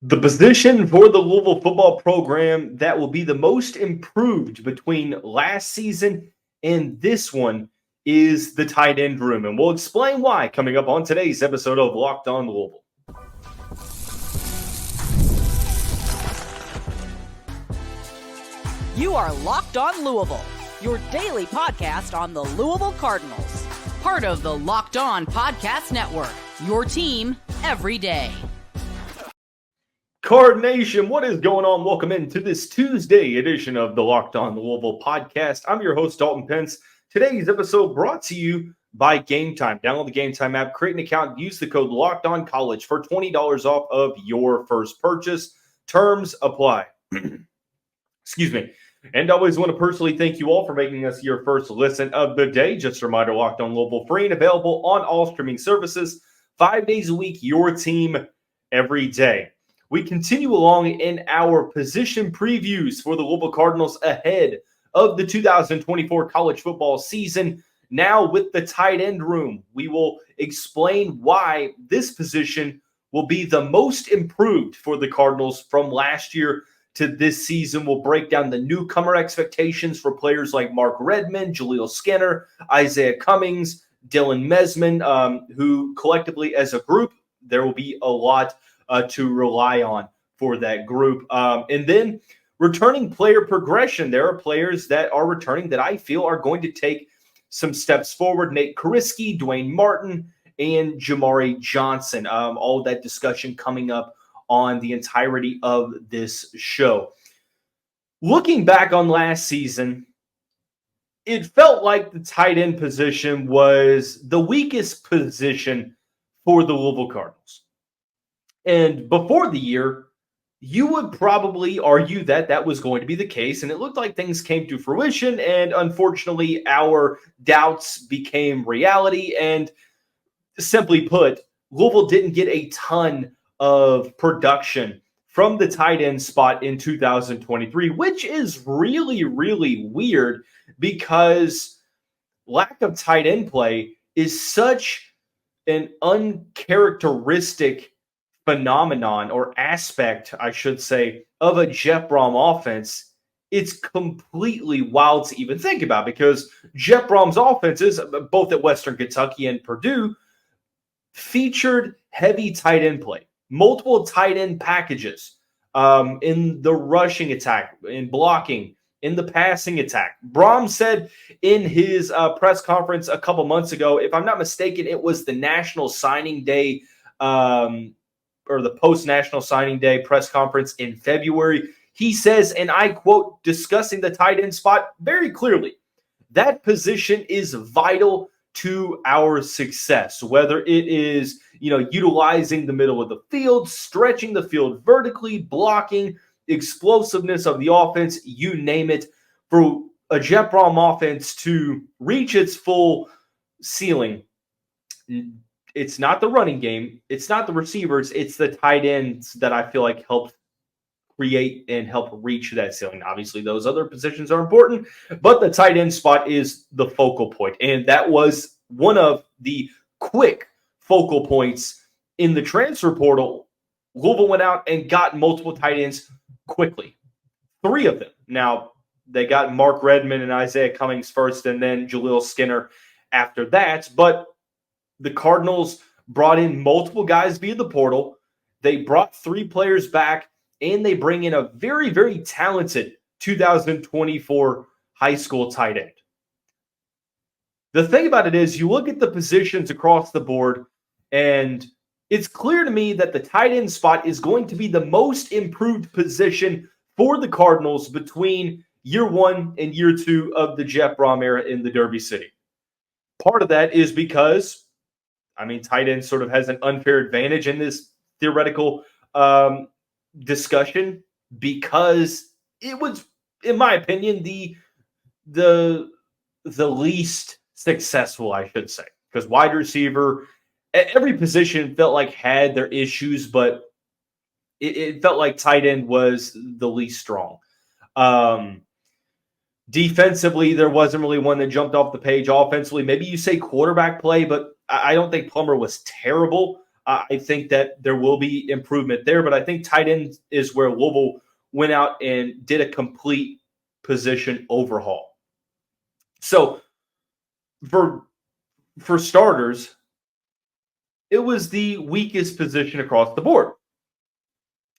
The position for the Louisville football program that will be the most improved between last season and this one is the tight end room. And we'll explain why coming up on today's episode of Locked On Louisville. You are Locked On Louisville, your daily podcast on the Louisville Cardinals. Part of the Locked On Podcast Network, your team every day. Card Nation, what is going on? Welcome into this Tuesday edition of the Locked On Louisville podcast. I'm your host, Dalton Pence. Today's episode brought to you by Gametime. Download the Gametime app, create an account, use the code LOCKEDONCollege for $20 off of your first purchase. Terms apply. Excuse me. And I always want to personally thank you all for making us your first listen of the day. Just a reminder, Locked On Louisville, free and available on all streaming services, 5 days a week, your team every day. We continue along in our position previews for the Louisville Cardinals ahead of the 2024 college football season. Now with the tight end room, we will explain why this position will be the most improved for the Cardinals from last year to this season. We'll break down the newcomer expectations for players like Redman, Jaleel Skinner, Izayah Cummings, Mesman, who collectively as a group, there will be a lot to rely on for that group. And then returning player progression. There are players that are returning that I feel are going to take some steps forward. Nate Kurisky, Duane Martin, and Jamari Johnson. All of that discussion coming up on the entirety of this show. Looking back on last season, it felt like the tight end position was the weakest position for the Louisville Cardinals. And before the year, you would probably argue that that was going to be the case, and it looked like things came to fruition, and unfortunately, our doubts became reality, and simply put, Louisville didn't get a ton of production from the tight end spot in 2023, which is really, really weird because lack of tight end play is such an uncharacteristic phenomenon or aspect, I should say, of a Jeff Brohm offense. It's completely wild to even think about because Jeff Brohm's offenses, both at Western Kentucky and Purdue, featured heavy tight end play, multiple tight end packages in the rushing attack, in blocking, in the passing attack. Brohm said in his press conference a couple months ago, if I'm not mistaken, it was the National Signing Day or the post-National Signing Day press conference in February. He says, and I quote, discussing the tight end spot very clearly, that position is vital to our success, whether it is, utilizing the middle of the field, stretching the field vertically, blocking, explosiveness of the offense, you name it. For a Jeff Brohm offense to reach its full ceiling, it's not the running game, it's not the receivers, it's the tight ends that I feel like help create and help reach that ceiling. Obviously, those other positions are important, but the tight end spot is the focal point. And that was one of the quick focal points in the transfer portal. Louisville went out and got multiple tight ends quickly. 3 of them. Now, they got Redman and Izayah Cummings first, and then Jaleel Skinner after that. But the Cardinals brought in multiple guys via the portal. They brought 3 players back, and they bring in a very, very talented 2024 high school tight end. The thing about it is you look at the positions across the board, and it's clear to me that the tight end spot is going to be the most improved position for the Cardinals between year 1 and year 2 of the Jeff Brohm era in the Derby City. Part of that is because tight end sort of has an unfair advantage in this theoretical discussion because it was, in my opinion, the least successful, I should say, because wide receiver, every position felt like had their issues, but it felt like tight end was the least strong. Defensively, there wasn't really one that jumped off the page. Offensively, maybe you say quarterback play, but I don't think Plummer was terrible. I think that there will be improvement there, but I think tight end is where Louisville went out and did a complete position overhaul. So for starters, it was the weakest position across the board.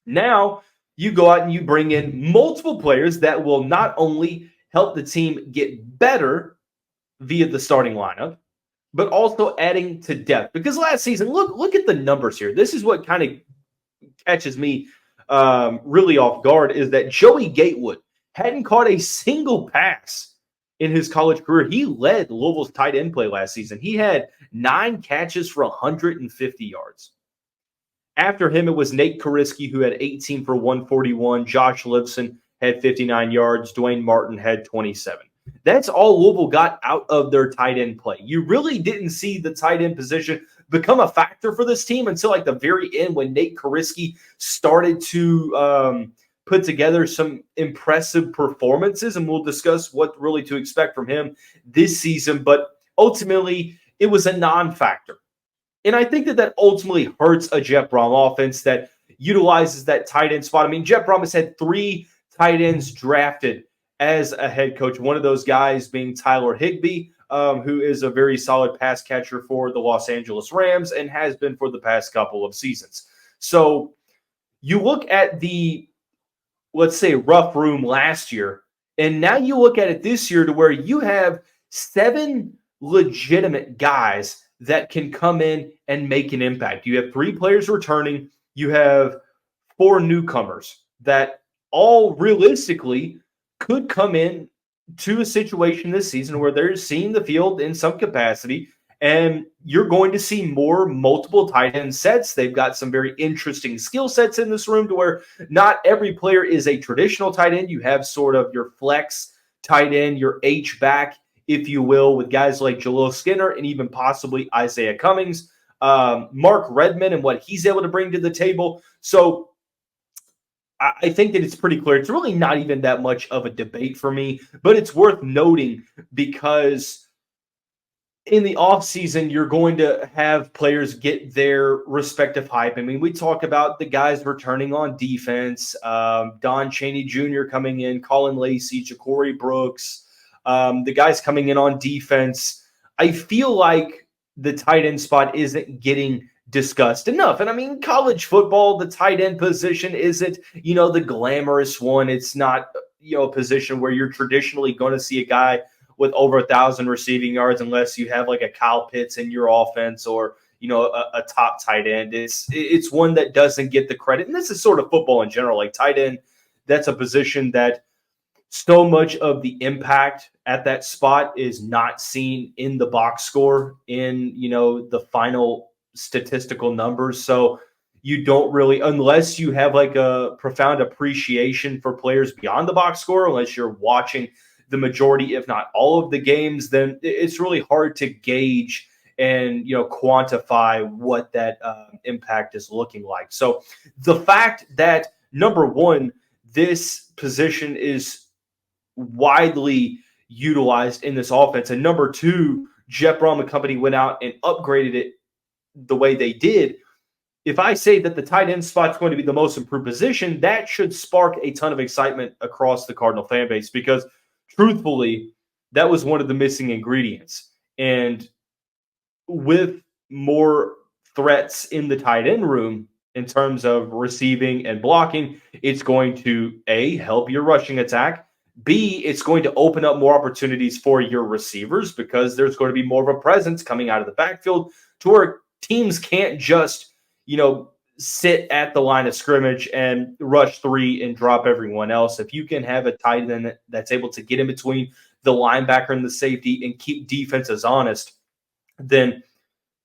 Now you go out and you bring in multiple players that will not only help the team get better via the starting lineup, but also adding to depth. Because last season, look at the numbers here. This is what kind of catches me really off guard, is that Joey Gatewood hadn't caught a single pass in his college career. He led Louisville's tight end play last season. He had 9 catches for 150 yards. After him, it was Nate Kurisky, who had 18 for 141. Josh Lipson had 59 yards. Duane Martin had 27. That's all Louisville got out of their tight end play. You really didn't see the tight end position become a factor for this team until like the very end, when Nate Kurisky started to put together some impressive performances, and we'll discuss what really to expect from him this season. But ultimately, it was a non-factor. And I think that ultimately hurts a Jeff Brohm offense that utilizes that tight end spot. I mean, Jeff Brohm has had 3 tight ends drafted as a head coach, one of those guys being Tyler Higbee, who is a very solid pass catcher for the Los Angeles Rams and has been for the past couple of seasons. So you look at the, let's say, rough room last year, and now you look at it this year to where you have 7 legitimate guys that can come in and make an impact. You have 3 players returning. You have 4 newcomers that all realistically could come in to a situation this season where they're seeing the field in some capacity, and you're going to see more multiple tight end sets. They've got some very interesting skill sets in this room to where not every player is a traditional tight end. You have sort of your flex tight end, your H-back, if you will, with guys like Jaleel Skinner and even possibly Izayah Cummings, Mark Redman and what he's able to bring to the table. So I think that it's pretty clear. It's really not even that much of a debate for me, but it's worth noting because in the offseason, you're going to have players get their respective hype. I mean, we talk about the guys returning on defense, Don Chaney Jr. coming in, Colin Lacey, Ja'Cory Brooks, the guys coming in on defense. I feel like the tight end spot isn't getting discussed enough. And I mean, college football, the tight end position isn't, the glamorous one. It's not, a position where you're traditionally going to see a guy with over 1,000 receiving yards unless you have like a Kyle Pitts in your offense or, a top tight end. It's one that doesn't get the credit. And this is sort of football in general. Like tight end, that's a position that so much of the impact at that spot is not seen in the box score, in, the final statistical numbers. So you don't really, unless you have like a profound appreciation for players beyond the box score, unless you're watching the majority, if not all of the games, then it's really hard to gauge and, quantify what that impact is looking like. So the fact that, number one, this position is widely utilized in this offense, and number two, Jeff Brohm and company went out and upgraded it the way they did. If I say that the tight end spot is going to be the most improved position, that should spark a ton of excitement across the Cardinal fan base, because truthfully, that was one of the missing ingredients. And with more threats in the tight end room in terms of receiving and blocking, it's going to, A, help your rushing attack. B, it's going to open up more opportunities for your receivers because there's going to be more of a presence coming out of the backfield to where teams can't just, sit at the line of scrimmage and rush 3 and drop everyone else. If you can have a tight end that's able to get in between the linebacker and the safety and keep defenses honest, then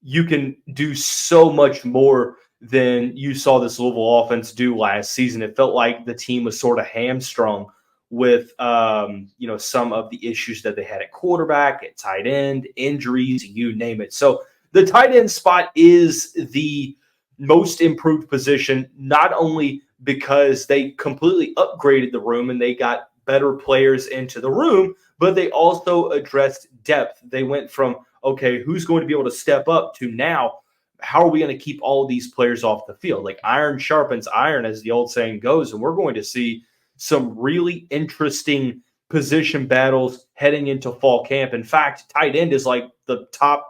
you can do so much more than you saw this Louisville offense do last season. It felt like the team was sort of hamstrung with, some of the issues that they had at quarterback, at tight end, injuries, you name it. So the tight end spot is the most improved position, not only because they completely upgraded the room and they got better players into the room, but they also addressed depth. They went from, okay, who's going to be able to step up to now how are we going to keep all of these players off the field? Like iron sharpens iron, as the old saying goes, and we're going to see some really interesting position battles heading into fall camp. In fact, tight end is like the top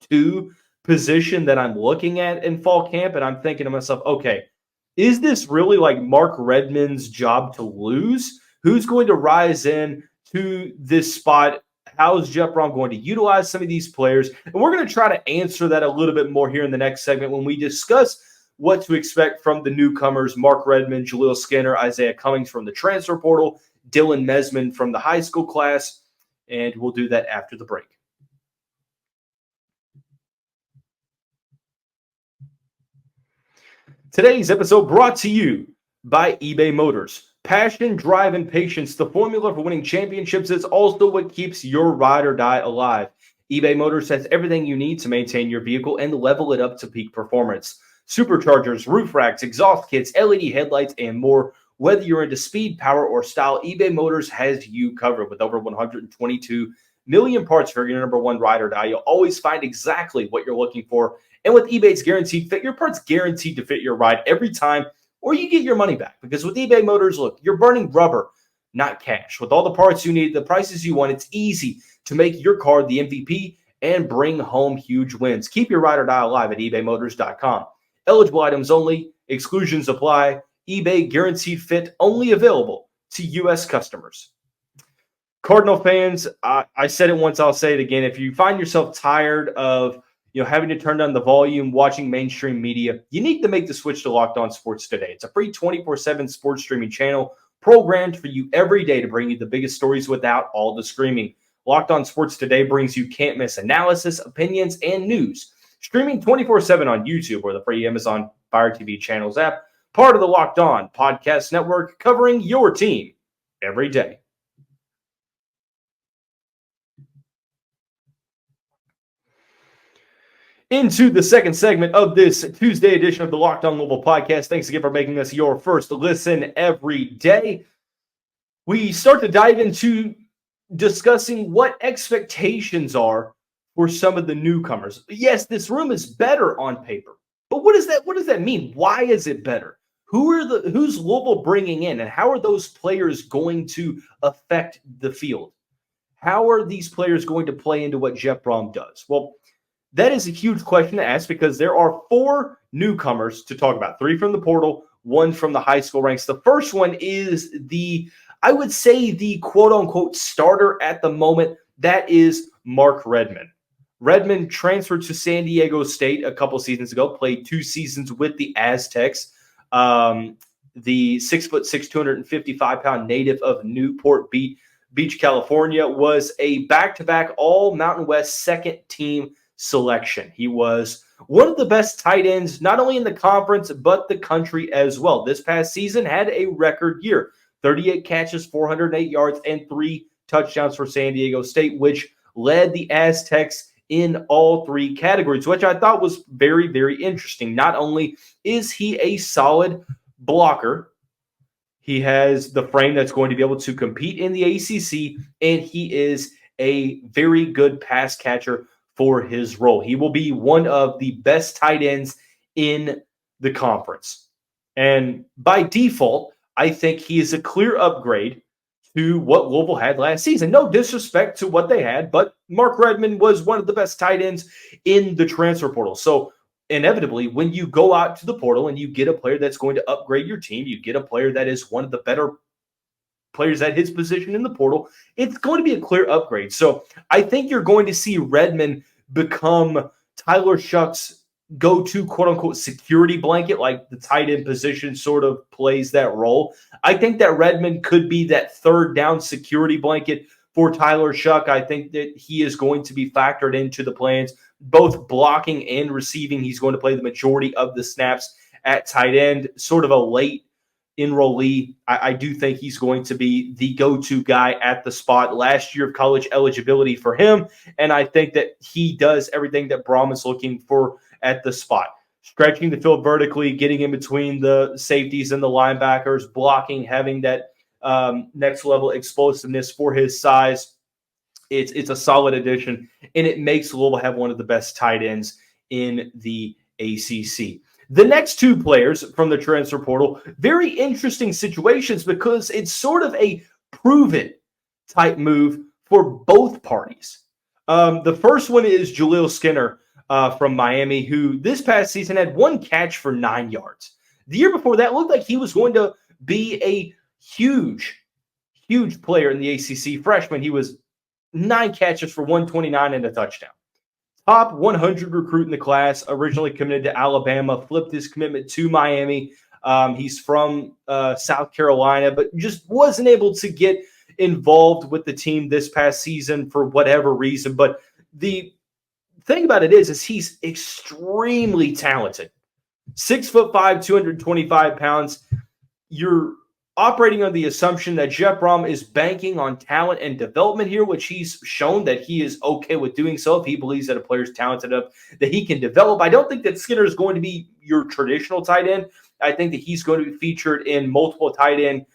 2 position that I'm looking at in fall camp, and I'm thinking to myself, okay, is this really like Mark Redman's job to lose? Who's going to rise in to this spot? How is Jeff Brohm going to utilize some of these players? And we're going to try to answer that a little bit more here in the next segment when we discuss what to expect from the newcomers, Mark Redman, Jaleel Skinner, Izayah Cummings from the transfer portal, Dylan Mesman from the high school class, and we'll do that after the break. Today's episode brought to you by eBay Motors. Passion, drive, and patience, the formula for winning championships, is also what keeps your ride or die alive. eBay Motors has everything you need to maintain your vehicle and level it up to peak performance. Superchargers, roof racks, exhaust kits, LED headlights, and more. Whether you're into speed, power, or style, eBay Motors has you covered. With over 122 million parts for your number one ride or die, you'll always find exactly what you're looking for. And with eBay's Guaranteed Fit, your part's guaranteed to fit your ride every time, or you get your money back. Because with eBay Motors, look, you're burning rubber, not cash. With all the parts you need, the prices you want, it's easy to make your car the MVP and bring home huge wins. Keep your ride or die alive at ebaymotors.com. Eligible items only. Exclusions apply. eBay Guaranteed Fit only available to U.S. customers. Cardinal fans, I said it once, I'll say it again. If you find yourself tired of having to turn down the volume, watching mainstream media, you need to make the switch to Locked On Sports Today. It's a free 24/7 sports streaming channel programmed for you every day to bring you the biggest stories without all the screaming. Locked On Sports Today brings you can't-miss analysis, opinions, and news. Streaming 24/7 on YouTube or the free Amazon Fire TV channels app, part of the Locked On Podcast Network, covering your team every day. Into the second segment of this Tuesday edition of the Locked On Louisville podcast. Thanks again for making us your first listen every day. We start to dive into discussing what expectations are for some of the newcomers. Yes, this room is better on paper, but what does that mean? Why is it better? Who's Louisville bringing in, and how are those players going to affect the field? How are these players going to play into what Jeff Brohm does? Well, that is a huge question to ask because there are 4 newcomers to talk about, 3 from the portal, 1 from the high school ranks. The first one is the quote-unquote starter at the moment. That is Mark Redman. Redman transferred to San Diego State a couple seasons ago, played 2 seasons with the Aztecs. The 6'6", 255-pound native of Newport Beach, California, was a back-to-back All-Mountain West second-team selection. He was one of the best tight ends, not only in the conference, but the country as well. This past season had a record year, 38 catches, 408 yards, and 3 touchdowns for San Diego State, which led the Aztecs in all 3 categories, which I thought was very, very interesting. Not only is he a solid blocker, he has the frame that's going to be able to compete in the ACC, and he is a very good pass catcher for his role. He will be one of the best tight ends in the conference. And by default, I think he is a clear upgrade to what Louisville had last season. No disrespect to what they had, but Mark Redman was one of the best tight ends in the transfer portal. So inevitably, when you go out to the portal and you get a player that's going to upgrade your team, you get a player that is one of the better players at his position in the portal, it's going to be a clear upgrade. So I think you're going to see Redman become Tyler Shuck's go-to quote-unquote security blanket, like the tight end position sort of plays that role. I think that Redman could be that third down security blanket for Tyler Shuck. I think that he is going to be factored into the plans, both blocking and receiving. He's going to play the majority of the snaps at tight end, sort of a late enrollee. I do think he's going to be the go-to guy at the spot. Last year of college eligibility for him, and I think that he does everything that Brohm is looking for at the spot. Stretching the field vertically, getting in between the safeties and the linebackers, blocking, having that next-level explosiveness for his size. It's a solid addition, and it makes Louisville have one of the best tight ends in the ACC. The next two players from the transfer portal, very interesting situations because it's sort of a prove-it type move for both parties. The first one is Jaleel Skinner from Miami, who this past season had 1 catch for 9 yards. The year before that looked like he was going to be a huge player in the ACC. Freshman, he was 9 catches for 129 and a touchdown. Top 100 recruit in the class, originally committed to Alabama, flipped his commitment to Miami. He's from South Carolina, but just wasn't able to get involved with the team this past season for whatever reason. But the thing about it is he's extremely talented. 6'5", 225 pounds. You're operating on the assumption that Jeff Brohm is banking on talent and development here, which he's shown that he is okay with doing so if he believes that a player is talented enough that he can develop. I don't think that Skinner is going to be your traditional tight end. I think that he's going to be featured in multiple tight end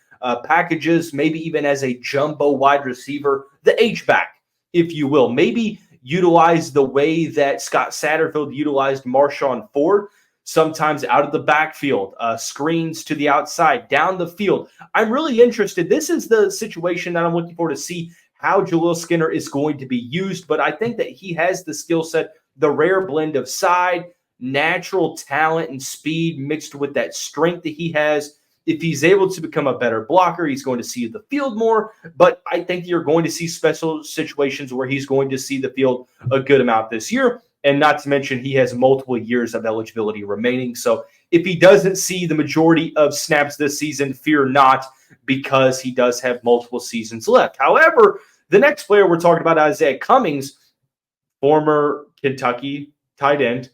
packages, maybe even as a jumbo wide receiver, the H-back, if you will. Maybe utilize the way that Scott Satterfield utilized Marshawn Ford, sometimes out of the backfield, screens to the outside, down the field. I'm really interested. This is the situation that I'm looking for to see how Jaleel Skinner is going to be used, but I think that he has the skill set, the rare blend of side, natural talent, and speed mixed with that strength that he has. If he's able to become a better blocker, he's going to see the field more, but I think you're going to see special situations where he's going to see the field a good amount this year. And not to mention, he has multiple years of eligibility remaining. So if he doesn't see the majority of snaps this season, fear not, because he does have multiple seasons left. However, the next player we're talking about, Izayah Cummings, former Kentucky tight end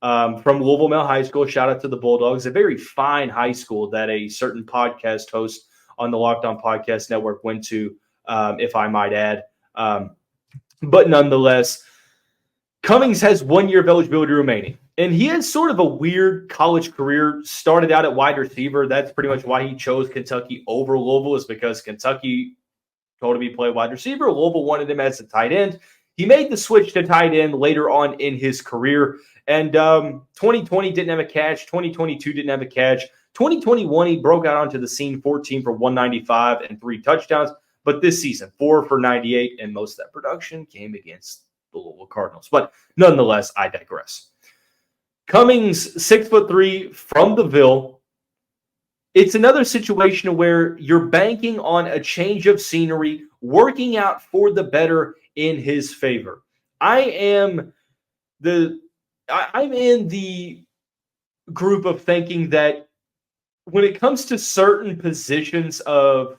from Louisville Male High School. Shout out to the Bulldogs, a very fine high school that a certain podcast host on the Locked On Podcast Network went to, if I might add. But nonetheless, Cummings has 1 year of eligibility remaining, and he has sort of a weird college career. Started out at wide receiver. That's pretty much why he chose Kentucky over Louisville, is because Kentucky told him he played wide receiver. Louisville wanted him as a tight end. He made the switch to tight end later on in his career, and 2020 didn't have a catch. 2022 didn't have a catch. 2021, he broke out onto the scene, 14 for 195 and 3 touchdowns. But this season, 4 for 98, and most of that production came against the Louisville Cardinals. But nonetheless, I digress. Cummings, 6'3" from the Ville. It's another situation where you're banking on a change of scenery, working out for the better in his favor. I'm in the group of thinking that when it comes to certain positions of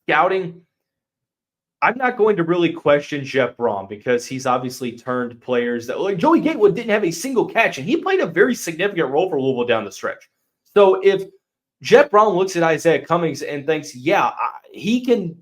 scouting, I'm not going to really question Jeff Brohm because he's obviously turned players that, like Joey Gatewood, didn't have a single catch, and he played a very significant role for Louisville down the stretch. So if Jeff Brohm looks at Izayah Cummings and thinks, yeah, he can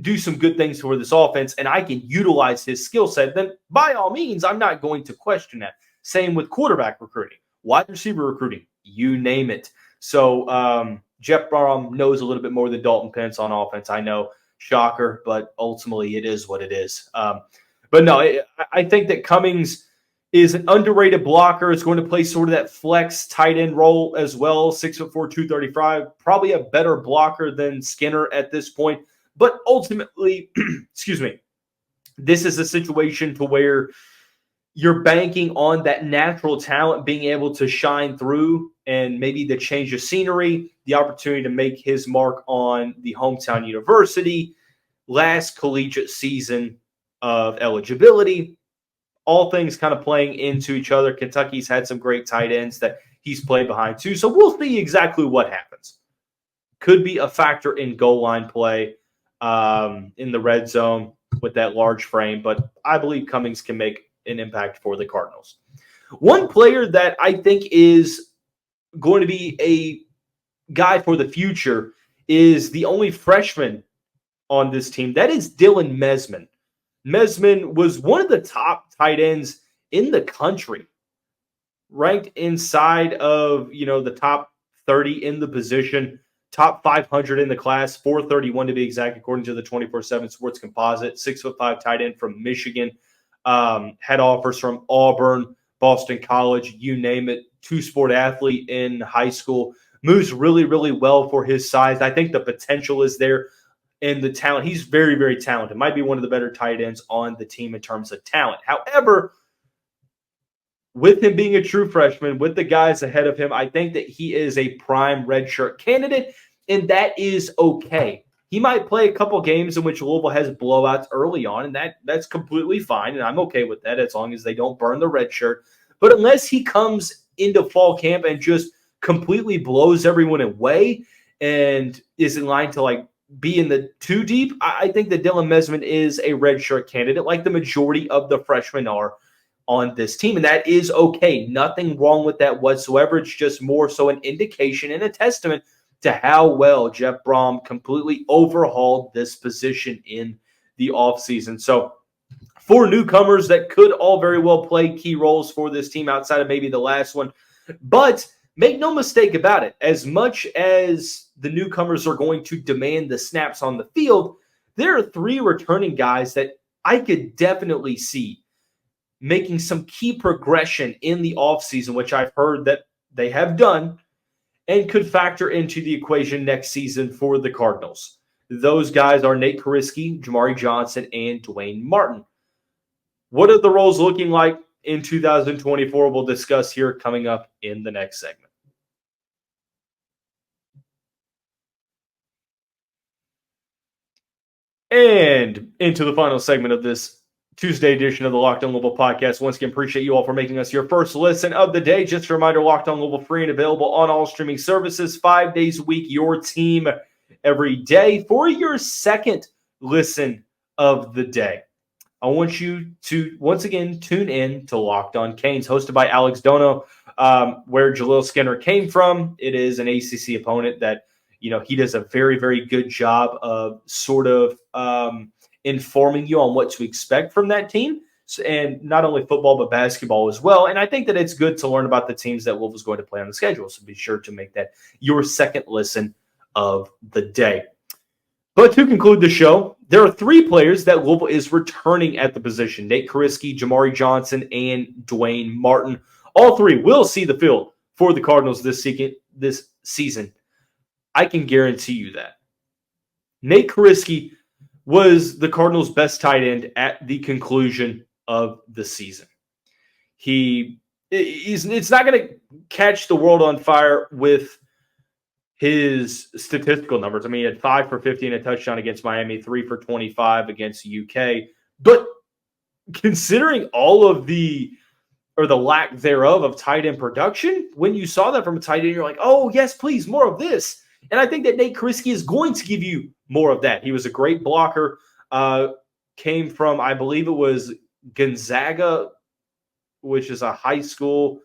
do some good things for this offense and I can utilize his skill set, then by all means, I'm not going to question that. Same with quarterback recruiting, wide receiver recruiting, you name it. So Jeff Brohm knows a little bit more than Dalton Pence on offense. I know. Shocker, but ultimately it is what it is. But no, I think that Cummings is an underrated blocker. Is going to play sort of that flex tight end role as well. 6'4", 235, probably a better blocker than Skinner at this point. But ultimately, excuse me, this is a situation to where you're banking on that natural talent being able to shine through, and maybe the change of scenery, the opportunity to make his mark on the hometown university, last collegiate season of eligibility, all things kind of playing into each other. Kentucky's had some great tight ends that he's played behind too. So we'll see exactly what happens. Could be a factor in goal line play in the red zone with that large frame, but I believe Cummings can make an impact for the Cardinals. One player that I think is going to be a guy for the future is the only freshman on this team. That is Dylan Mesman. Mesman was one of the top tight ends in the country, ranked inside of, the top 30 in the position, top 500 in the class, 431 to be exact, according to the 24/7 Sports Composite, 6'5" tight end from Michigan. had offers from Auburn, Boston College, you name it, two-sport athlete in high school. Moves really, really well for his size. I think the potential is there and the talent. He's very, very talented. Might be one of the better tight ends on the team in terms of talent. However, with him being a true freshman, with the guys ahead of him, I think that he is a prime redshirt candidate, and that is okay. He might play a couple games in which Louisville has blowouts early on, and that's completely fine, and I'm okay with that as long as they don't burn the red shirt. But unless he comes into fall camp and just completely blows everyone away and is in line to be in the two deep, I think that Dylan Mesman is a redshirt candidate like the majority of the freshmen are on this team, and that is okay. Nothing wrong with that whatsoever. It's just more so an indication and a testament to how well Jeff Brohm completely overhauled this position in the offseason. So for newcomers that could all very well play key roles for this team outside of maybe the last one, but make no mistake about it, as much as the newcomers are going to demand the snaps on the field, there are three returning guys that I could definitely see making some key progression in the offseason, which I've heard that they have done, and could factor into the equation next season for the Cardinals. Those guys are Nate Kurisky, Jamari Johnson, and Duane Martin. What are the roles looking like in 2024? We'll discuss here coming up in the next segment. And into the final segment of this Tuesday edition of the Locked On Louisville podcast. Once again, appreciate you all for making us your first listen of the day. Just a reminder, Locked On Louisville free and available on all streaming services 5 days a week, your team every day. For your second listen of the day, I want you to once again tune in to Locked On Canes, hosted by Alex Dono, where Jaleel Skinner came from. It is an ACC opponent that, he does a very, very good job of sort of informing you on what to expect from that team, and not only football but basketball as well. And I think that it's good to learn about the teams that Louisville's going to play on the schedule, so be sure to make that your second listen of the day. But to conclude the show, there are three players that Louisville is returning at the position: Nate Kurisky, Jamari Johnson, and Duane Martin. All three will see the field for the Cardinals this season. I can guarantee you that. Nate Kurisky was the Cardinals' best tight end at the conclusion of the season. It's not going to catch the world on fire with his statistical numbers. I mean, he had 5 for 50 and a touchdown against Miami, 3 for 25 against UK. But considering all of the lack thereof of tight end production, when you saw that from a tight end, you're like, oh, yes, please, more of this. And I think that Nate Kurisky is going to give you more of that. He was a great blocker, came from, I believe it was Gonzaga, which is a high school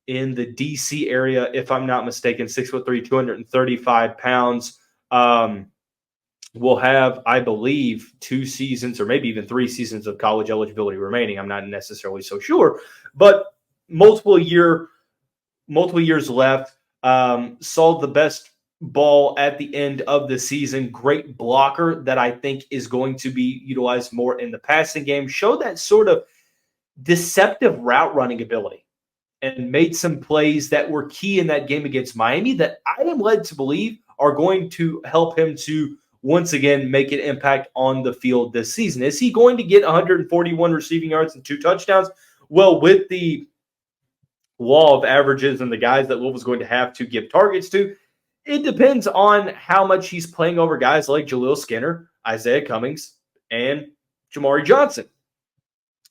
in the D.C. area, if I'm not mistaken, 6'3", 235 pounds. Will have, I believe, 2 seasons or maybe even 3 seasons of college eligibility remaining. I'm not necessarily so sure, but multiple years left. Saw the best ball at the end of the season. Great blocker that I think is going to be utilized more in the passing game. Showed that sort of deceptive route running ability and made some plays that were key in that game against Miami that I am led to believe are going to help him to once again make an impact on the field this season. Is he going to get 141 receiving yards and 2 touchdowns? Well, with the law of averages and the guys that Louisville's going to have to give targets to, it depends on how much he's playing over guys like Jaleel Skinner, Izayah Cummings, and Jamari Johnson.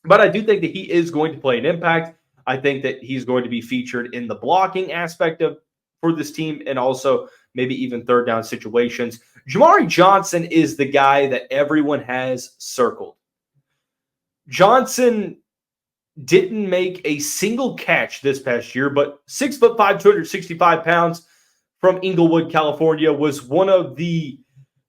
But I do think that he is going to play an impact. I think that he's going to be featured in the blocking aspect for this team and also maybe even third down situations. Jamari Johnson is the guy that everyone has circled. Johnson didn't make a single catch this past year, but 6'5", 265 pounds from Inglewood, California, was one of the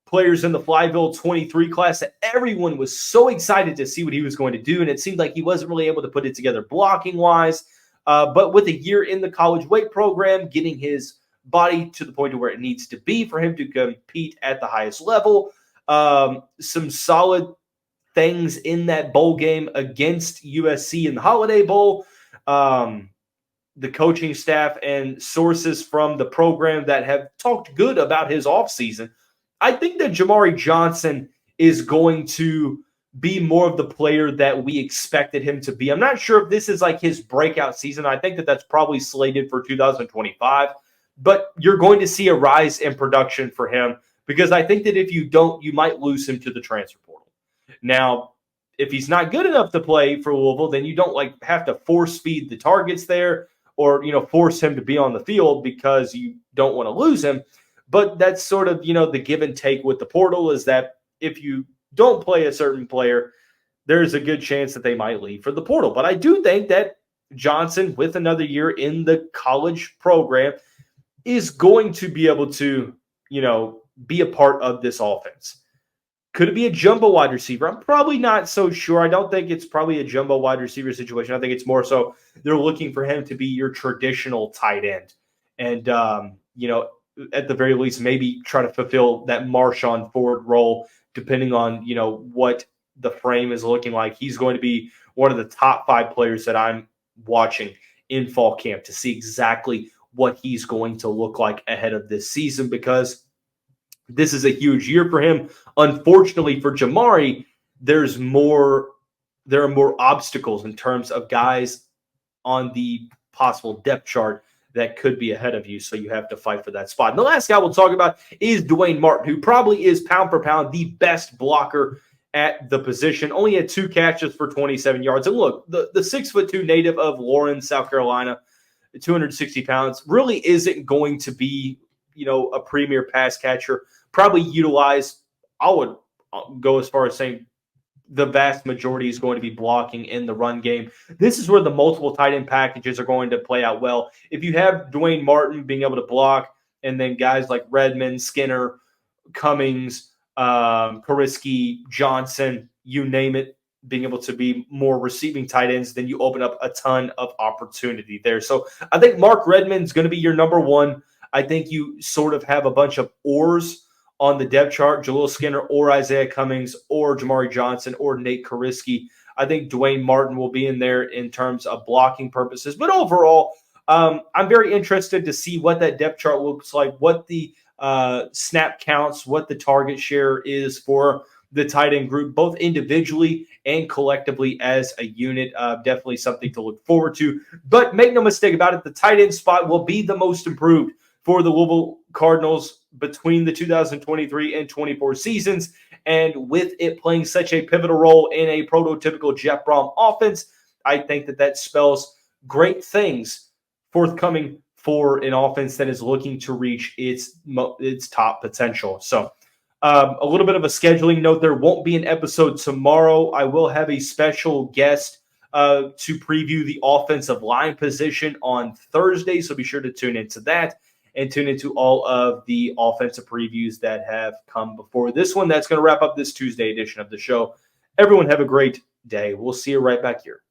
players in the Flyville 23 class that everyone was so excited to see what he was going to do, and it seemed like he wasn't really able to put it together blocking-wise. But with a year in the college weight program, getting his body to the point of where it needs to be for him to compete at the highest level, some solid things in that bowl game against USC in the Holiday Bowl. The coaching staff and sources from the program that have talked good about his offseason. I think that Jamari Johnson is going to be more of the player that we expected him to be. I'm not sure if this is like his breakout season. I think that that's probably slated for 2025, but you're going to see a rise in production for him because I think that if you don't, you might lose him to the transfer portal. Now, if he's not good enough to play for Louisville, then you don't like have to force feed the targets there or, force him to be on the field because you don't want to lose him. But that's sort of, the give and take with the portal is that if you don't play a certain player, there's a good chance that they might leave for the portal. But I do think that Johnson, with another year in the college program, is going to be able to, be a part of this offense. Could it be a jumbo wide receiver? I'm probably not so sure. I don't think it's probably a jumbo wide receiver situation. I think it's more so they're looking for him to be your traditional tight end. And, at the very least, maybe try to fulfill that Marshawn Ford role, depending on, what the frame is looking like. He's going to be one of the top 5 players that I'm watching in fall camp to see exactly what he's going to look like ahead of this season because this is a huge year for him. Unfortunately for Jamari, there are more obstacles in terms of guys on the possible depth chart that could be ahead of you, so you have to fight for that spot. And the last guy we'll talk about is Duane Martin, who probably is pound for pound the best blocker at the position. Only had 2 catches for 27 yards. And look, the 6'2" native of Lawrence, South Carolina, 260 pounds, really isn't going to be, a premier pass catcher. Probably utilized, I would go as far as saying the vast majority is going to be blocking in the run game. This is where the multiple tight end packages are going to play out well. If you have Duane Martin being able to block, and then guys like Redman, Skinner, Cummings, Kurisky, Johnson, you name it, being able to be more receiving tight ends, then you open up a ton of opportunity there. So I think Mark Redman's going to be your number 1. I think you sort of have a bunch of ors on the depth chart, Jaleel Skinner or Izayah Cummings or Jamari Johnson or Nate Kurisky. I think Duane Martin will be in there in terms of blocking purposes. But overall, I'm very interested to see what that depth chart looks like, what the snap counts, what the target share is for the tight end group, both individually and collectively as a unit. Definitely something to look forward to. But make no mistake about it, the tight end spot will be the most improved for the Louisville Cardinals between the 2023 and 24 seasons. And with it playing such a pivotal role in a prototypical Jeff Brohm offense, I think that spells great things forthcoming for an offense that is looking to reach its top potential. So a little bit of a scheduling note, there won't be an episode tomorrow. I will have a special guest to preview the offensive line position on Thursday, so be sure to tune into that. And tune into all of the offensive previews that have come before this one. That's going to wrap up this Tuesday edition of the show. Everyone have a great day. We'll see you right back here.